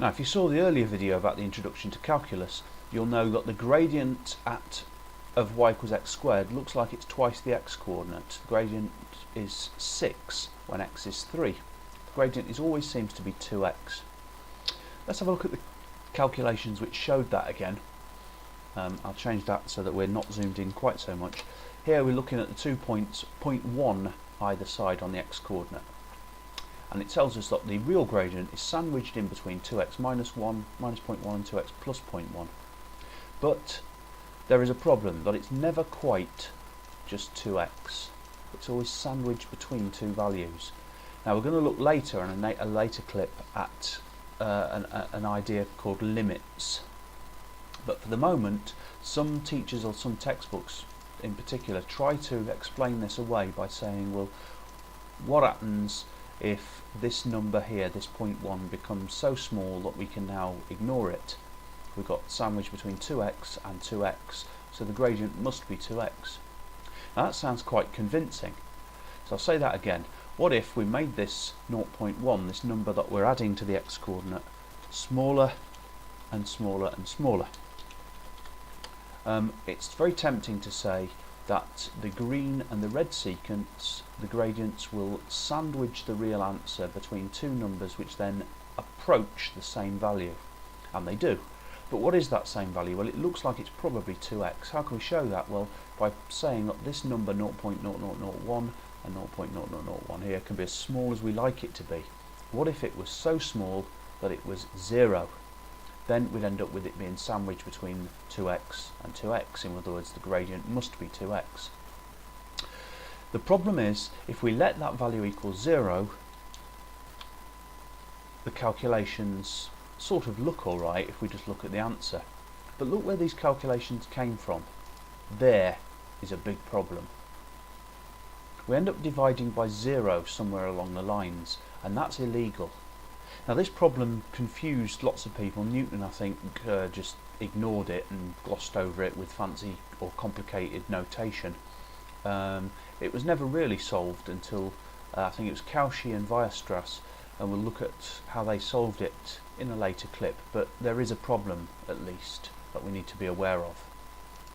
Now if you saw the earlier video about the introduction to calculus, you'll know that the gradient of y equals x squared looks like it's twice the x coordinate. The gradient is 6 when x is 3. The gradient always seems to be 2x. Let's have a look at the calculations which showed that again. I'll change that so that we're not zoomed in quite so much. Here we're looking at the 2 points, 0.1 either side on the x coordinate. And it tells us that the real gradient is sandwiched in between 2x minus 1, minus 0.1 and 2x plus 0.1. But there is a problem, that it's never quite just 2x. It's always sandwiched between two values. Now we're going to look later in a later clip at an idea called limits. But for the moment, some teachers or some textbooks in particular try to explain this away by saying, well, what happens if this number here, this 0.1, becomes so small that we can now ignore it? We've got sandwiched between 2x and 2x, so the gradient must be 2x. Now that sounds quite convincing. So I'll say that again. What if we made this 0.1, this number that we're adding to the x coordinate, smaller and smaller and smaller? It's very tempting to say that the green and the red sequence, the gradients will sandwich the real answer between two numbers which then approach the same value. And they do. But what is that same value? Well, it looks like it's probably 2x. How can we show that? Well, by saying that this number 0.0001 and 0.0001 here can be as small as we like it to be. What if it was so small that it was 0? Then we'd end up with it being sandwiched between 2x and 2x. In other words, the gradient must be 2x. The problem is, if we let that value equal 0, the calculations sort of look alright if we just look at the answer. But look where these calculations came from. There is a big problem. We end up dividing by 0 somewhere along the lines, and that's illegal. Now this problem confused lots of people. Newton, I think, just ignored it and glossed over it with fancy or complicated notation. It was never really solved until I think it was Cauchy and Weierstrass, and we'll look at how they solved it in a later clip. But there is a problem, at least, that we need to be aware of.